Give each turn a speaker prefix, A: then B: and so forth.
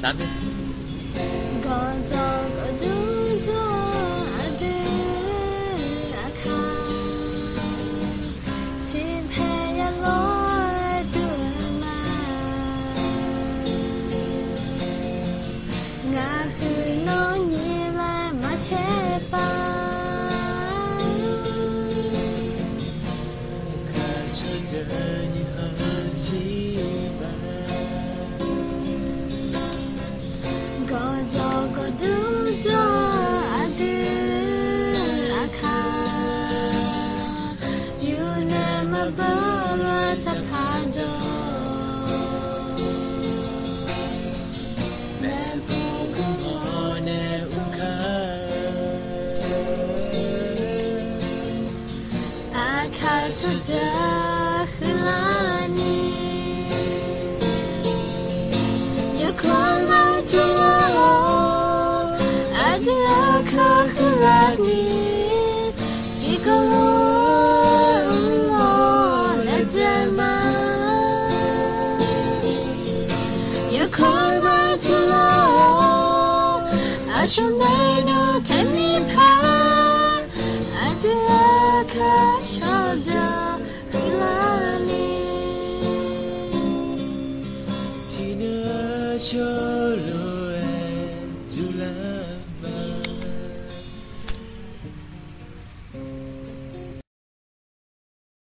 A: 3遍。
B: 说着你很喜欢，
C: 个做个都做阿杜阿卡，you never bother to 파도，내
B: 보고 내 우카，
C: 阿卡出着荷兰尼。Kehilani jika lo lazima ya koi to lo ashmeno tanipa adaka shoja hilani
B: tina sholo e jula